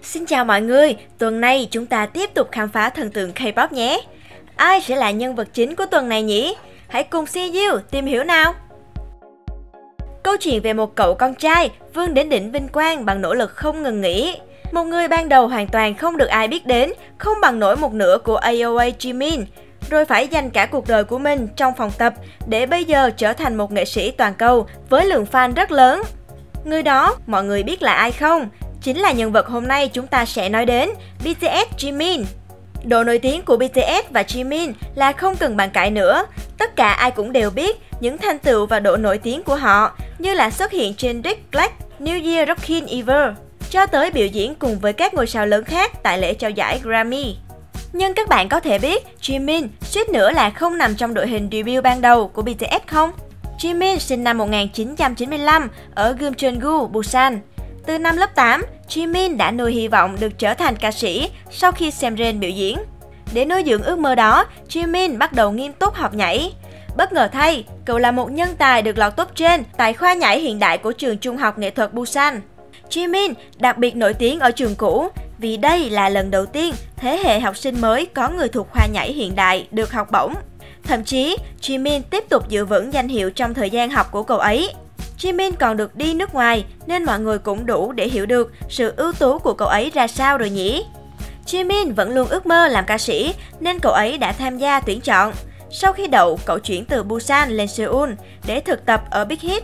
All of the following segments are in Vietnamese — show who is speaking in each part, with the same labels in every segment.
Speaker 1: Xin chào mọi người, tuần này chúng ta tiếp tục khám phá thần tượng K-pop nhé. Ai sẽ là nhân vật chính của tuần này nhỉ? Hãy cùng CU tìm hiểu nào! Câu chuyện về một cậu con trai vươn đến đỉnh vinh quang bằng nỗ lực không ngừng nghỉ. Một người ban đầu hoàn toàn không được ai biết đến, không bằng nổi một nửa của AOA Jimin, rồi phải dành cả cuộc đời của mình trong phòng tập để bây giờ trở thành một nghệ sĩ toàn cầu với lượng fan rất lớn. Người đó, mọi người biết là ai không? Chính là nhân vật hôm nay chúng ta sẽ nói đến, BTS Jimin. Độ nổi tiếng của BTS và Jimin là không cần bàn cãi nữa. Tất cả ai cũng đều biết những thành tựu và độ nổi tiếng của họ, như là xuất hiện trên Rick Black, New Year Rockin' Ever, cho tới biểu diễn cùng với các ngôi sao lớn khác tại lễ trao giải Grammy. Nhưng các bạn có thể biết Jimin suýt nữa là không nằm trong đội hình debut ban đầu của BTS không? Jimin sinh năm 1995 ở Gyeongju, Busan. Từ năm lớp 8, Jimin đã nuôi hy vọng được trở thành ca sĩ sau khi xem Rain biểu diễn. Để nuôi dưỡng ước mơ đó, Jimin bắt đầu nghiêm túc học nhảy. Bất ngờ thay, cậu là một nhân tài được lọt top trên tại khoa nhảy hiện đại của trường trung học nghệ thuật Busan. Jimin đặc biệt nổi tiếng ở trường cũ vì đây là lần đầu tiên thế hệ học sinh mới có người thuộc khoa nhảy hiện đại được học bổng. Thậm chí, Jimin tiếp tục giữ vững danh hiệu trong thời gian học của cậu ấy. Jimin còn được đi nước ngoài nên mọi người cũng đủ để hiểu được sự ưu tú của cậu ấy ra sao rồi nhỉ? Jimin vẫn luôn ước mơ làm ca sĩ nên cậu ấy đã tham gia tuyển chọn. Sau khi đậu, cậu chuyển từ Busan lên Seoul để thực tập ở Big Hit.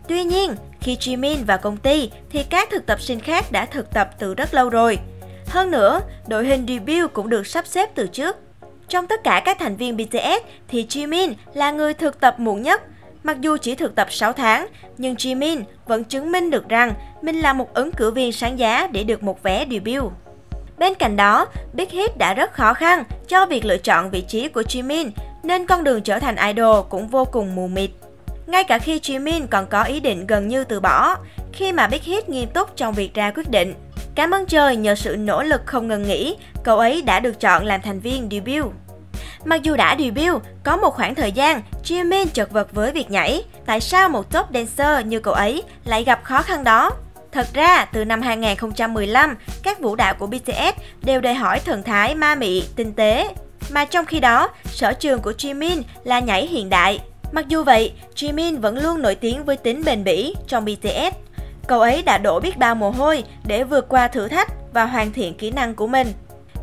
Speaker 1: Tuy nhiên, khi Jimin vào công ty thì các thực tập sinh khác đã thực tập từ rất lâu rồi. Hơn nữa, đội hình debut cũng được sắp xếp từ trước. Trong tất cả các thành viên BTS thì Jimin là người thực tập muộn nhất. Mặc dù chỉ thực tập 6 tháng, nhưng Jimin vẫn chứng minh được rằng mình là một ứng cử viên sáng giá để được một vé debut. Bên cạnh đó, Big Hit đã rất khó khăn cho việc lựa chọn vị trí của Jimin, nên con đường trở thành idol cũng vô cùng mù mịt. Ngay cả khi Jimin còn có ý định gần như từ bỏ, khi mà Big Hit nghiêm túc trong việc ra quyết định. Cảm ơn trời, nhờ sự nỗ lực không ngừng nghỉ, cậu ấy đã được chọn làm thành viên debut. Mặc dù đã debut, có một khoảng thời gian, Jimin chật vật với việc nhảy. Tại sao một top dancer như cậu ấy lại gặp khó khăn đó? Thật ra, từ năm 2015, các vũ đạo của BTS đều đòi hỏi thần thái ma mị, tinh tế. Mà trong khi đó, sở trường của Jimin là nhảy hiện đại. Mặc dù vậy, Jimin vẫn luôn nổi tiếng với tính bền bỉ trong BTS. Cậu ấy đã đổ biết bao mồ hôi để vượt qua thử thách và hoàn thiện kỹ năng của mình.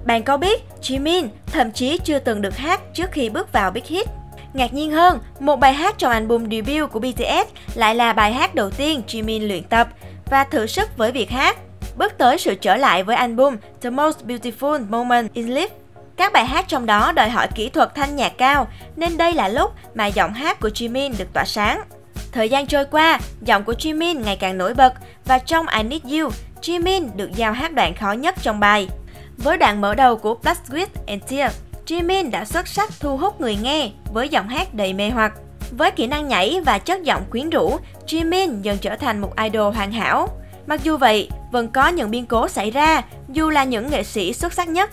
Speaker 1: Bạn có biết Jimin thậm chí chưa từng được hát trước khi bước vào Big Hit? Ngạc nhiên hơn, một bài hát trong album debut của BTS lại là bài hát đầu tiên Jimin luyện tập và thử sức với việc hát. Bước tới sự trở lại với album The Most Beautiful Moment in Life. Các bài hát trong đó đòi hỏi kỹ thuật thanh nhạc cao, nên đây là lúc mà giọng hát của Jimin được tỏa sáng. Thời gian trôi qua, giọng của Jimin ngày càng nổi bật và trong I Need You, Jimin được giao hát đoạn khó nhất trong bài. Với đoạn mở đầu của Blood, Sweat and Tears, Jimin đã xuất sắc thu hút người nghe với giọng hát đầy mê hoặc. Với kỹ năng nhảy và chất giọng quyến rũ, Jimin dần trở thành một idol hoàn hảo. Mặc dù vậy, vẫn có những biến cố xảy ra dù là những nghệ sĩ xuất sắc nhất.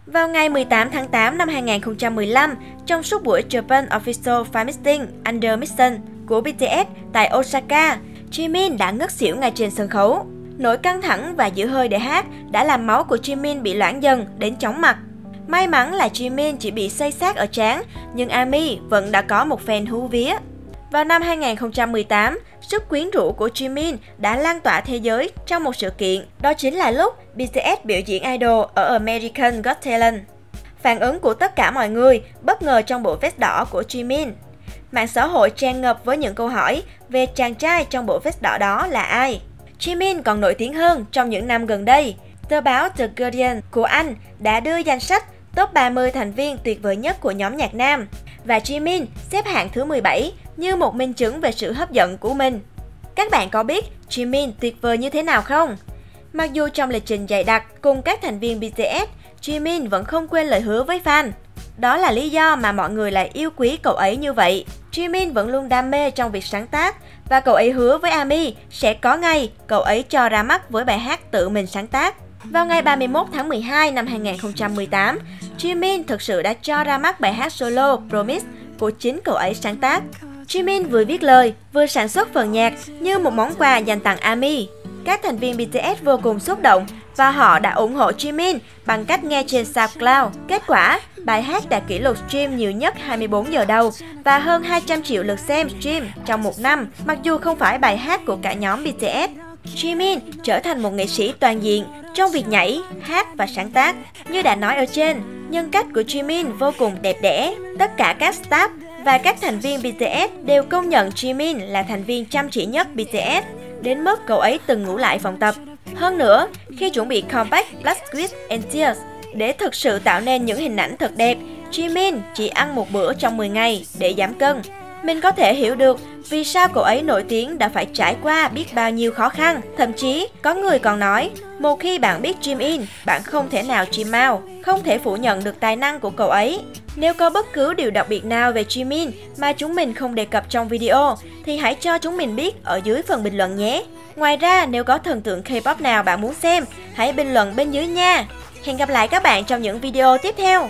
Speaker 1: Vào ngày 18 tháng 8 năm 2015, trong suốt buổi Japan Official Fan Meeting Under Mission của BTS tại Osaka, Jimin đã ngất xỉu ngay trên sân khấu. Nỗi căng thẳng và giữ hơi để hát đã làm máu của Jimin bị loãng dần đến chóng mặt. May mắn là Jimin chỉ bị xây xát ở trán, nhưng ARMY vẫn đã có một fan hú vía. Vào năm 2018, sức quyến rũ của Jimin đã lan tỏa thế giới trong một sự kiện. Đó chính là lúc BTS biểu diễn idol ở American Got Talent. Phản ứng của tất cả mọi người bất ngờ trong bộ vest đỏ của Jimin. Mạng xã hội tràn ngập với những câu hỏi về chàng trai trong bộ vest đỏ đó là ai. Jimin còn nổi tiếng hơn trong những năm gần đây. Tờ báo The Guardian của Anh đã đưa danh sách top 30 thành viên tuyệt vời nhất của nhóm nhạc nam. Và Jimin xếp hạng thứ 17 như một minh chứng về sự hấp dẫn của mình. Các bạn có biết Jimin tuyệt vời như thế nào không? Mặc dù trong lịch trình dày đặc cùng các thành viên BTS, Jimin vẫn không quên lời hứa với fan. Đó là lý do mà mọi người lại yêu quý cậu ấy như vậy. Jimin vẫn luôn đam mê trong việc sáng tác và cậu ấy hứa với ARMY sẽ có ngày cậu ấy cho ra mắt với bài hát tự mình sáng tác. Vào ngày 31 tháng 12 năm 2018, Jimin thực sự đã cho ra mắt bài hát solo Promise của chính cậu ấy sáng tác. Jimin vừa viết lời, vừa sản xuất phần nhạc như một món quà dành tặng ARMY. Các thành viên BTS vô cùng xúc động và họ đã ủng hộ Jimin bằng cách nghe trên SoundCloud. Kết quả, bài hát đạt kỷ lục stream nhiều nhất 24 giờ đầu và hơn 200 triệu lượt xem stream trong một năm, mặc dù không phải bài hát của cả nhóm BTS. Jimin trở thành một nghệ sĩ toàn diện trong việc nhảy, hát và sáng tác. Như đã nói ở trên, nhân cách của Jimin vô cùng đẹp đẽ. Tất cả các staff và các thành viên BTS đều công nhận Jimin là thành viên chăm chỉ nhất BTS, đến mức cậu ấy từng ngủ lại phòng tập. Hơn nữa, khi chuẩn bị comeback Blood, Sweat and Tears để thực sự tạo nên những hình ảnh thật đẹp, Jimin chỉ ăn một bữa trong 10 ngày để giảm cân. Mình có thể hiểu được vì sao cậu ấy nổi tiếng đã phải trải qua biết bao nhiêu khó khăn. Thậm chí, có người còn nói, một khi bạn biết Jimin, bạn không thể nào gym out, không thể phủ nhận được tài năng của cậu ấy. Nếu có bất cứ điều đặc biệt nào về Jimin mà chúng mình không đề cập trong video, thì hãy cho chúng mình biết ở dưới phần bình luận nhé. Ngoài ra, nếu có thần tượng K-pop nào bạn muốn xem, hãy bình luận bên dưới nha. Hẹn gặp lại các bạn trong những video tiếp theo.